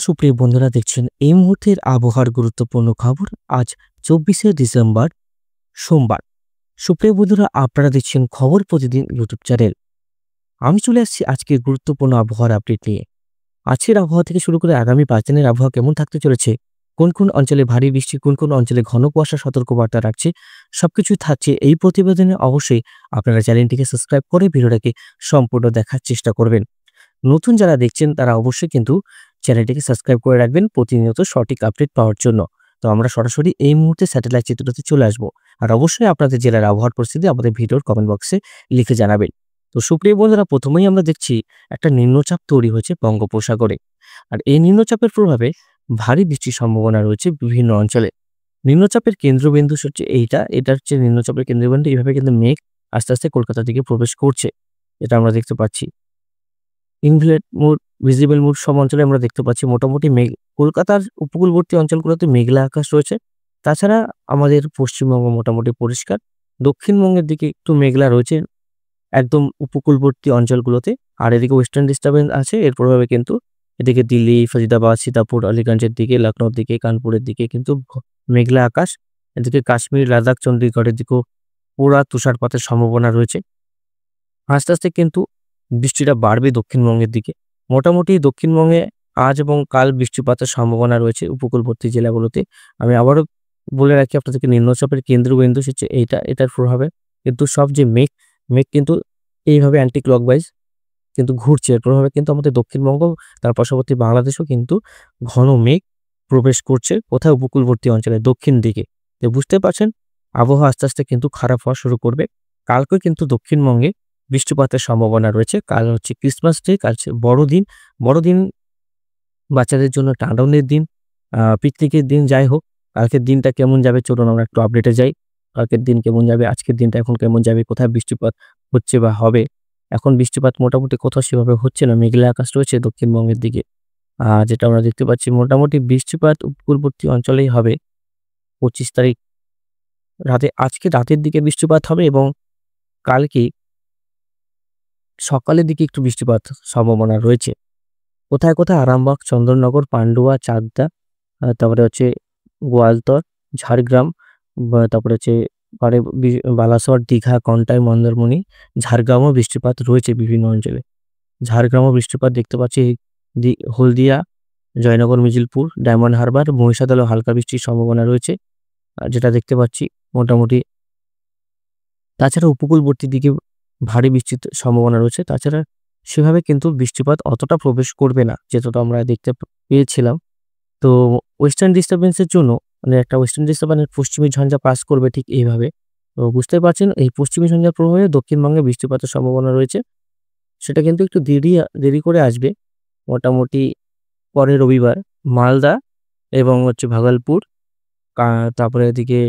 সুপ্রিয় বন্ধুরা দেখছেন এই মুহূর্তের আবহাওয়ার গুরুত্বপূর্ণ খবর। আজ ২৪শে ডিসেম্বর সোমবার। সুপ্রিয় বন্ধুরা, আপনারা দেখছেন খবর প্রতিদিন ইউটিউব চ্যানেল। আমি চলে আসছি আজকের গুরুত্বপূর্ণ আবহাওয়ার আপডেট নিয়ে। আজকের আবহাওয়া থেকে শুরু করে আগামী ৫ দিনের আবহাওয়া কেমন থাকতে চলেছে, কোন কোন অঞ্চলে ভারী বৃষ্টি, কোন কোন অঞ্চলে ঘন কুয়াশা সতর্কবার্তা রাখছে, সবকিছুই থাকছে এই প্রতিবেদনে। অবশ্যই আপনারা চ্যানেলটিকে সাবস্ক্রাইব করে ভিডিওটাকে সম্পূর্ণ দেখার চেষ্টা করবেন। নতুন যারা দেখছেন তারা অবশ্যই কিন্তু চ্যানেলটিকে সাবস্ক্রাইব করে রাখবেন প্রতিনিয়ত সঠিক আপডেট পাওয়ার জন্য। তো আমরা সরাসরি এই মুহূর্তে স্যাটেলাইট চিত্রতে চলে আসবো। আর অবশ্যই আপনাদের জেলার আবহাওয়ার পরিস্থিতি আমাদের ভিডিওর কমেন্ট বক্সে লিখে জানাবেন। তো সুপ্রিয় বন্ধুরা, প্রথমেই আমরা দেখছি একটা নিম্নচাপ তৈরি হয়েছে বঙ্গোপসাগরে। আর এই নিম্নচাপের প্রভাবে ভারী বৃষ্টির সম্ভাবনা রয়েছে বিভিন্ন অঞ্চলে। নিম্নচাপের কেন্দ্রবিন্দু হচ্ছে এটা হচ্ছে নিম্নচাপের কেন্দ্রবিন্দু। এইভাবে কিন্তু মেঘ আস্তে আস্তে কলকাতার দিকে প্রবেশ করছে, এটা আমরা দেখতে পাচ্ছি। ইনভ্লেট মোড, ভিজিবল মোড সব অঞ্চলে আমরা দেখতে পাচ্ছি মোটামুটি কলকাতার উপকূলবর্তী অঞ্চলগুলোতে মেঘলা আকাশ রয়েছে। তাছাড়া আমাদের পশ্চিমবঙ্গ মোটামুটি পরিষ্কার। দক্ষিণবঙ্গের দিকে একটু মেঘলা রয়েছে একদম উপকূলবর্তী অঞ্চলগুলোতে। আর এদিকে ওয়েস্টার্ন ডিস্টার্বেন্স আছে, এর প্রভাবে কিন্তু এদিকে দিল্লি, ফরিদাবাদ, সীতাপুর, আলীগঞ্জের দিকে, লখনউর দিকে, কানপুরের দিকে কিন্তু মেঘলা আকাশ। এদিকে কাশ্মীর, লাদাখ, চণ্ডীগড়ের দিকেও পুরা তুষারপাতের সম্ভাবনা রয়েছে। আস্তে আস্তে কিন্তু বৃষ্টিটা বাড়বে দক্ষিণবঙ্গের দিকে। মোটামুটি দক্ষিণবঙ্গে আজ এবং কাল বৃষ্টিপাতের সম্ভাবনা রয়েছে উপকূলবর্তী জেলাগুলোতে। আমি আবারও বলে রাখি আপনাদেরকে, নিম্নচাপের কেন্দ্রবিন্দু হচ্ছে এটার প্রভাবে কিন্তু সব যে মেঘ কিন্তু এইভাবে অ্যান্টি ক্লকওয়াইজ কিন্তু ঘুরছে। এর প্রভাবে কিন্তু আমাদের দক্ষিণবঙ্গ, তার পার্শ্ববর্তী বাংলাদেশেও কিন্তু ঘন মেঘ প্রবেশ করছে কোথায় উপকূলবর্তী অঞ্চলে দক্ষিণ দিকে। তো বুঝতে পারছেন, আবহাওয়া আস্তে আস্তে কিন্তু খারাপ হওয়া শুরু করবে। কালকে কিন্তু দক্ষিণবঙ্গে বৃষ্টিপাতের সম্ভাবনা রয়েছে। কাল হচ্ছে ক্রিসমাস ডে, কাল হচ্ছে বড়দিন। বড়দিন বাচ্চাদের জন্য একটা আনন্দের দিন, পিকনিকের দিন। যাই হোক, কালকের দিনটা কেমন যাবে চলুন আমরা একটু আপডেটে যাই। কালকের দিন কেমন যাবে, আজকের দিনটা এখন কেমন যাবে, কোথায় বৃষ্টিপাত হচ্ছে বা হবে। এখন বৃষ্টিপাত মোটামুটি কোথাও সেভাবে হচ্ছে না, মেঘলা আকাশ রয়েছে দক্ষিণবঙ্গের দিকে। যেটা আমরা দেখতে পাচ্ছি মোটামুটি বৃষ্টিপাত উপকূলবর্তী অঞ্চলেই হবে। ২৫ তারিখ আজকে রাতের দিকে বৃষ্টিপাত হবে এবং কালকে সকালের দিকে একটু বৃষ্টিপাত সম্ভাবনা রয়েছে। কোথায় কোথায় আরামবাগ, চন্দননগর, পান্ডুয়া, চাকদা, তারপরে হচ্ছে গোয়ালতর, ঝাড়গ্রাম, তারপরে হচ্ছে বালাসোর, দীঘা, কন্টাই, মন্দারমণি, ঝাড়গ্রামও বৃষ্টিপাত রয়েছে বিভিন্ন অঞ্চলে। ঝাড়গ্রামও বৃষ্টিপাত দেখতে পাচ্ছি। হলদিয়া, জয়নগর, মিজিলপুর, ডায়মন্ড হারবার, মহিষাদলেও হালকা বৃষ্টির সম্ভাবনা রয়েছে, যেটা দেখতে পাচ্ছি মোটামুটি। তাছাড়া উপকূলবর্তী দিকে ভারী বৃষ্টির সম্ভাবনা রয়েছে। তাছাড়া সেভাবে কিন্তু বৃষ্টিপাত অতটা প্রবেশ করবে না যেতটা আমরা দেখতে পেয়েছিলাম। তো ওয়েস্টার্ন ডিস্টার্বেন্সের জন্য মানে একটা ওয়েস্টার্ন ডিস্টার্বেন্স পশ্চিমী ঝঞ্ঝা পাস করবে ঠিক এইভাবে। তো বুঝতে পারছেন, এই পশ্চিমী ঝঞ্ঝার প্রভাবে দক্ষিণবঙ্গে বৃষ্টিপাতের সম্ভাবনা রয়েছে। সেটা কিন্তু একটু দেরি করে আসবে। মোটামুটি পরের রবিবার মালদা এবং হচ্ছে ভাগলপুর, তারপরে এদিকে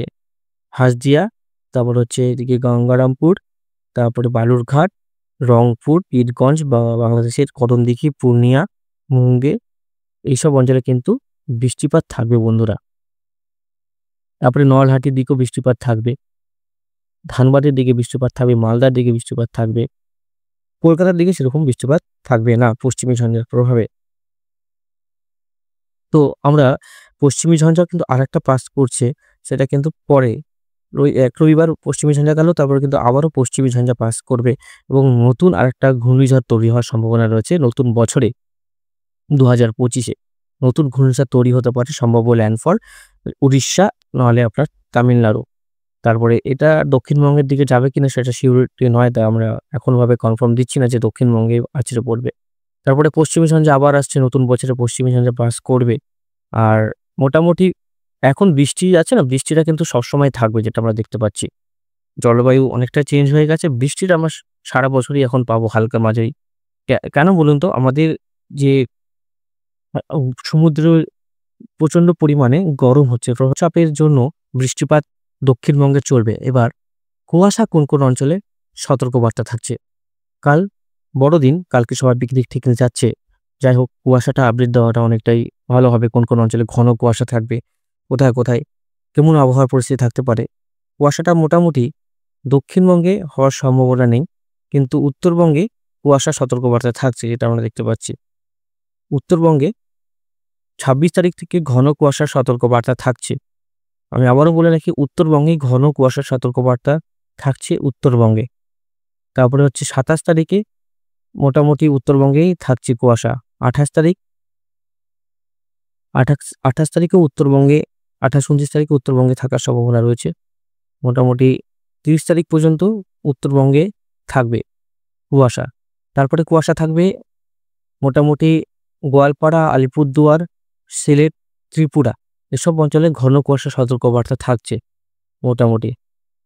হাসদিয়া, তারপর হচ্ছে এদিকে গঙ্গারামপুর, তারপরে বালুরঘাট, রংপুর, পীরগঞ্জ বা বাংলাদেশের করণদিঘি, পূর্ণিয়া, মুঙ্গের এইসব অঞ্চলে কিন্তু বৃষ্টিপাত থাকবে বন্ধুরা। তারপরে নলহাটির দিকেও বৃষ্টিপাত থাকবে, ধানবাদের দিকে বৃষ্টিপাত থাকবে, মালদার দিকে বৃষ্টিপাত থাকবে। কলকাতার দিকে সেরকম বৃষ্টিপাত থাকবে না পশ্চিমী ঝঞ্ঝার প্রভাবে। তো আমরা পশ্চিমী ঝঞ্ঝা কিন্তু আরেকটা পাস করছে, সেটা কিন্তু পরে এক রবিবার পশ্চিমী ঝঞ্ঝা গেল, তারপরে কিন্তু আবারও পশ্চিমী ঝঞ্ঝা পাস করবে এবং নতুন আরেকটা ঘূর্ণিঝড় তৈরি হওয়ার সম্ভাবনা রয়েছে নতুন বছরে ২০২৫-এ। নতুন ঘূর্ণিঝড় তৈরি হতে পারে, সম্ভাব্য ল্যান্ডফল উড়িষ্যা, নাহলে আপনার তামিলনাড়ু। তারপরে এটা দক্ষিণবঙ্গের দিকে যাবে কিনা সেটা সিউরিটি নয়, তাই আমরা এখনভাবে কনফার্ম দিচ্ছি না যে দক্ষিণবঙ্গে আছড়ে পড়বে। তারপরে পশ্চিমী ঝঞ্ঝা আবার আসছে, নতুন বছরে পশ্চিমী ঝঞ্ঝা পাস করবে। আর মোটামুটি এখন বৃষ্টি আছে না, বৃষ্টিটা কিন্তু সবসময় থাকবে যেটা আমরা দেখতে পাচ্ছি। জলবায়ু অনেকটা চেঞ্জ হয়ে গেছে। বৃষ্টিটা আমরা সারা বছরই এখন পাবো, হালকা মাঝারি। কেন বলুন তো? আমাদের যে সমুদ্র প্রচণ্ড পরিমাণে গরম হচ্ছে, চাপের জন্য বৃষ্টিপাত দক্ষিণবঙ্গে চলবে। এবার কুয়াশা কোন কোন অঞ্চলে সতর্কবার্তা থাকছে। কাল বড়দিন, কালকে সবাই পিকনিক টিকনিক যাচ্ছে। যাই হোক, কুয়াশাটা আপডেট দেওয়াটা অনেকটাই ভালো হবে। কোন কোন অঞ্চলে ঘন কুয়াশা থাকবে, কোথায় কোথায় কেমন আবহাওয়ার পরিস্থিতি থাকতে পারে। কুয়াশাটা মোটামুটি দক্ষিণবঙ্গে হওয়ার সম্ভাবনা নেই, কিন্তু উত্তরবঙ্গে কুয়াশা সতর্কবার্তা থাকছে, যেটা আমরা দেখতে পাচ্ছি। উত্তরবঙ্গে 26 তারিখ থেকে ঘন কুয়াশার সতর্কবার্তা থাকছে। আমি আবারও বলে রাখি, উত্তরবঙ্গে ঘন কুয়াশার সতর্কবার্তা থাকছে উত্তরবঙ্গে। তারপরে হচ্ছে 27 তারিখে মোটামুটি উত্তরবঙ্গেই থাকছে কুয়াশা। 28 তারিখ 28 তারিখেও উত্তরবঙ্গে, 28-29 তারিখে উত্তরবঙ্গে থাকার সম্ভাবনা রয়েছে। মোটামুটি 30 তারিখ পর্যন্ত উত্তরবঙ্গে থাকবে কুয়াশা। তারপরে কুয়াশা থাকবে মোটামুটি গোয়ালপাড়া, আলিপুরদুয়ার, সিলেট, ত্রিপুরা এসব অঞ্চলে ঘন কুয়াশা সতর্কবার্তা থাকছে মোটামুটি।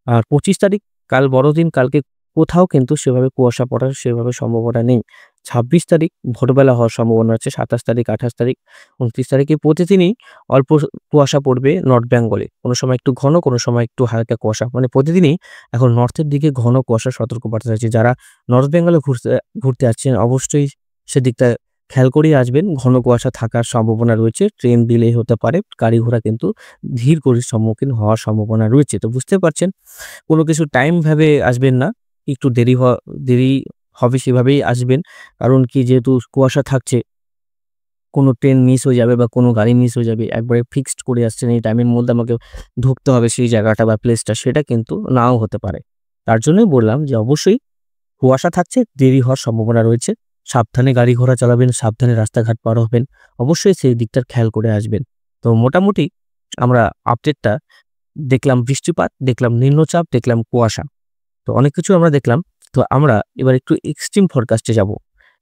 আর 25 তারিখ কাল বড়দিন, কালকে কোথাও কিন্তু সেভাবে কুয়াশা পড়ার সেভাবে সম্ভাবনা নেই। 26 তারিখ ভোরবেলা হওয়ার সম্ভাবনা আছে। 27 তারিখ, 28 তারিখ, 29 তারিখে প্রতিদিনই অল্প কুয়াশা পড়বে নর্থ বেঙ্গলে। কোনো সময় একটু ঘন, কোনো সময় একটু হালকা কুয়াশা। মানে প্রতিদিনই এখন নর্থের দিকে ঘন কুয়াশার সতর্কবার্তা আছে। যারা নর্থ বেঙ্গলে ঘুরতে যাচ্ছেন অবশ্যই সেদিকটা খেয়াল করেই আসবেন। ঘন কুয়াশা থাকার সম্ভাবনা রয়েছে। ট্রেন ডিলে হতে পারে। গাড়ি ঘোড়া কিন্তু ধীর গতির সম্মুখীন হওয়ার সম্ভাবনা রয়েছে। তো বুঝতে পারছেন, কোনো কিছু টাইম ভেবে আসবেন না। একটু দেরি হবে সেভাবেই আসবেন। কারণ কি, যেহেতু কুয়াশা থাকছে, কোনো ট্রেন মিস হয়ে যাবে বা কোনো গাড়ি মিস হয়ে যাবে। একবারে ফিক্সড করে আসছেন এই টাইমের মধ্যে আমাকে ঢুকতে হবে সেই জায়গাটা বা প্লেসটা, সেটা কিন্তু নাও হতে পারে। তার জন্যই বললাম যে অবশ্যই কুয়াশা থাকছে, দেরি হওয়ার সম্ভাবনা রয়েছে। সাবধানে গাড়ি ঘোড়া চালাবেন, সাবধানে রাস্তাঘাট পার হবেন। অবশ্যই সেই দিকটার খেয়াল করে আসবেন। তো মোটামুটি আমরা আপডেটটা দেখলাম, বৃষ্টিপাত দেখলাম, নিম্নচাপ দেখলাম, কুয়াশা। তো অনেক কিছু আমরা দেখলাম। তো আমরা এবার একটু এক্সট্রিম ফরকাস্টে যাব।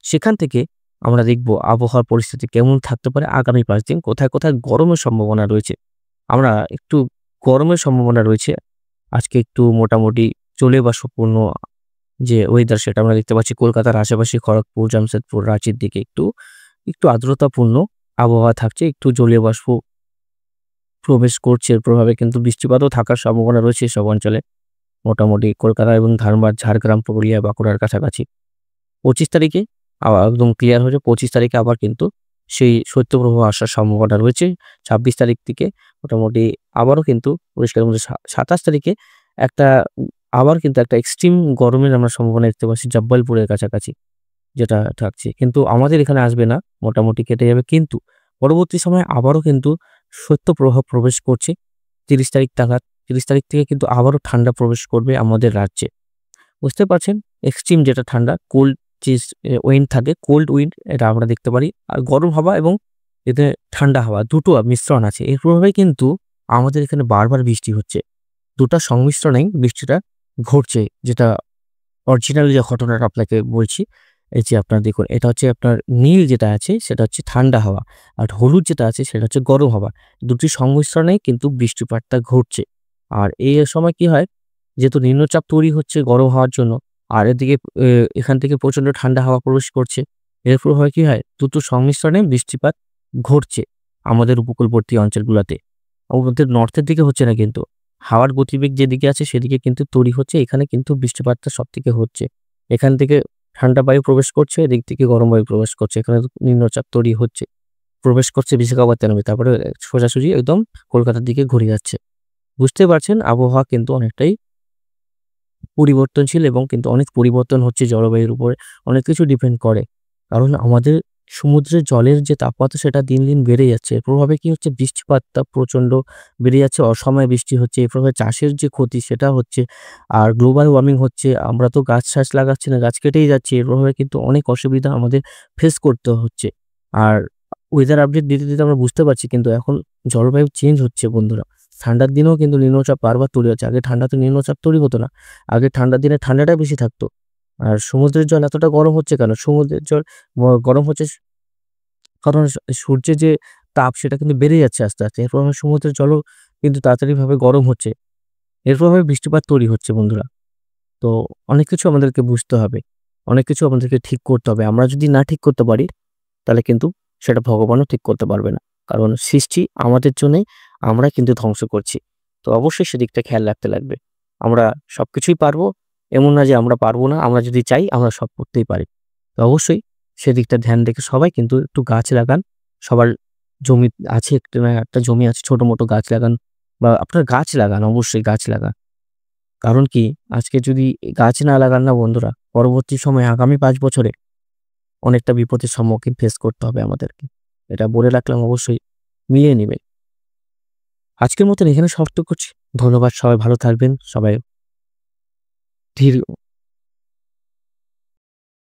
সেখান থেকে আমরা দেখব আবহাওয়ার পরিস্থিতি কেমন থাকতে পারে আগামী 5 দিন, কোথায় কোথায় গরমের সম্ভাবনা রয়েছে। আমরা একটু গরমের সম্ভাবনা রয়েছে আজকে, একটু মোটামুটি জলীয়বাষ্পপূর্ণ যে ওয়েদার সেটা আমরা দেখতে পাচ্ছি। কলকাতার আশেপাশে খড়গপুর, জামশেদপুর, রাঁচির দিকে একটু একটু আর্দ্রতাপূর্ণ আবহাওয়া থাকছে। একটু জলীয় বাষ্প প্রবেশ করছে, এর প্রভাবে কিন্তু বৃষ্টিপাতও থাকার সম্ভাবনা রয়েছে এসব অঞ্চলে। মোটামুটি কলকাতা এবং ধানবাদ, ঝাড়গ্রাম, পুরুলিয়া, বাঁকুড়ার কাছাকাছি। 25 তারিখে একদম ক্লিয়ার হয়েছে। 25 তারিখে আবার কিন্তু সেই শৈত্যপ্রবাহ আসার সম্ভাবনা রয়েছে। 26 তারিখ থেকে মোটামুটি আবারও কিন্তু পরিষ্কার মধ্যে 27 তারিখে একটা আবার কিন্তু একটা এক্সট্রিম গরমের আমরা সম্ভাবনা দেখতে পাচ্ছি জব্বলপুরের কাছাকাছি, যেটা থাকছে। কিন্তু আমাদের এখানে আসবে না, মোটামুটি কেটে যাবে। কিন্তু পরবর্তী সময়ে আবারও কিন্তু শৈত্যপ্রবাহ প্রবেশ করছে 30 তারিখ নাগাদ। 30 তারিখ থেকে কিন্তু আবারও ঠান্ডা প্রবেশ করবে আমাদের রাজ্যে। বুঝতে পারছেন, এক্সট্রিম যেটা ঠান্ডা, কোল্ড যে উইন্ড থাকে, কোল্ড উইন্ড এটা আমরা দেখতে পারি। আর গরম হাওয়া এবং এতে ঠান্ডা হাওয়া দুটো মিশ্রণ আছে। এর প্রভাবে কিন্তু আমাদের এখানে বারবার বৃষ্টি হচ্ছে। দুটার সংমিশ্রণেই বৃষ্টিটা ঘটছে, যেটা অরিজিনাল যে ঘটনাটা আপনাকে বলছি। এই যে আপনার দেখুন, এটা হচ্ছে আপনার নীল যেটা আছে সেটা হচ্ছে ঠান্ডা হাওয়া, আর হলুদ যেটা আছে সেটা হচ্ছে গরম হাওয়া। দুটির সংমিশ্রণেই কিন্তু বৃষ্টিপাতটা ঘটছে। আর এই সময় কি হয়, যেহেতু নিম্নচাপ তৈরি হচ্ছে গরম হওয়ার জন্য, আর এদিকে এখান থেকে প্রচণ্ড ঠান্ডা হাওয়া প্রবেশ করছে। এর প্রভাবে কি হয়, দুটো সংমিশ্রণে বৃষ্টিপাত ঘটছে আমাদের উপকূলবর্তী অঞ্চলগুলোতে। আমাদের নর্থের দিকে হচ্ছে না, কিন্তু হাওয়ার গতিবেগ যেদিকে আছে সেদিকে কিন্তু তৈরি হচ্ছে। এখানে কিন্তু বৃষ্টিপাতটা সবথেকে হচ্ছে। এখান থেকে ঠান্ডা বায়ু প্রবেশ করছে, এদিক থেকে গরম বায়ু প্রবেশ করছে। এখানে নিম্নচাপ তৈরি হচ্ছে, প্রবেশ করছে বিশাখাপত্তনমে, তারপরে সোজাসুজি একদম কলকাতার দিকে ঘুরে যাচ্ছে। বুঝতে পারছেন, আবহাওয়া কিন্তু অনেকটাই পরিবর্তনশীল এবং কিন্তু অনেক পরিবর্তন হচ্ছে জলবায়ুর উপরে। অনেক কিছু ডিপেন্ড করে। কারণ আমাদের সমুদ্রের জলের যে তাপমাত্রা সেটা দিন, দিন বেড়ে যাচ্ছে। এর প্রভাবে কি হচ্ছে, বৃষ্টিপাতটা প্রচণ্ড বেড়ে যাচ্ছে, অসময়ে বৃষ্টি হচ্ছে। এর প্রভাবে চাষের যে ক্ষতি সেটা হচ্ছে। আর গ্লোবাল ওয়ার্মিং হচ্ছে। আমরা তো গাছ-টাছ লাগাচ্ছি না, গাছ কেটেই যাচ্ছি। এর প্রভাবে কিন্তু অনেক অসুবিধা আমাদের ফেস করতে হচ্ছে। আর ওয়েদার আপডেট দিতে, দিতে আমরা বুঝতে পারছি কিন্তু এখন জলবায়ু চেঞ্জ হচ্ছে বন্ধুরা। ঠান্ডার দিনেও কিন্তু নিম্নচাপ বারবার তৈরি হচ্ছে। আগে ঠান্ডাতে নিম্নচাপ তৈরি হতো না। আগে ঠান্ডার দিনে ঠান্ডাটা বেশি থাকতো। আর সমুদ্রের জল এতটা গরম হচ্ছে কেন? সমুদ্রের জল গরম হচ্ছে কারণ সূর্যের যে তাপ সেটা কিন্তু বেড়ে যাচ্ছে আস্তে, আস্তে। এর প্রভাবে সমুদ্রের জলও কিন্তু তাড়াতাড়িভাবে গরম হচ্ছে। এর প্রভাবে বৃষ্টিপাত তৈরি হচ্ছে বন্ধুরা। তো অনেক কিছু আমাদেরকে বুঝতে হবে। অনেক কিছু আমাদেরকে ঠিক করতে হবে। আমরা যদি না ঠিক করতে পারি তাহলে কিন্তু সেটা ভগবানও ঠিক করতে পারবে না। কারণ সৃষ্টি আমাদের জন্যই, আমরা কিন্তু ধ্বংস করছি। তো অবশ্যই সেদিকটা খেয়াল রাখতে লাগবে। আমরা সবকিছুই পারবো, এমন না যে আমরা পারবো না। আমরা যদি চাই আমরা সব করতেই পারি। তো অবশ্যই সেদিকটা ধ্যান রেখে সবাই কিন্তু একটু গাছ লাগান। সবার জমি আছে, একটা না একটা জমি আছে, ছোট-মোটো গাছ লাগান বা আপনার গাছ লাগান, অবশ্যই গাছ লাগান। কারণ কি, আজকে যদি গাছ না লাগান না বন্ধুরা, পরবর্তী সময়ে আগামী 5 বছরে অনেকটা বিপদের সম্মুখীন ফেস করতে হবে আমাদেরকে। এটা বলে রাখলাম, অবশ্যই মিলিয়ে নেবেন। আজকের মতন এখানে সমাপ্ত করছি। ধন্যবাদ, সবাই ভালো থাকবেন, সবাই ধীর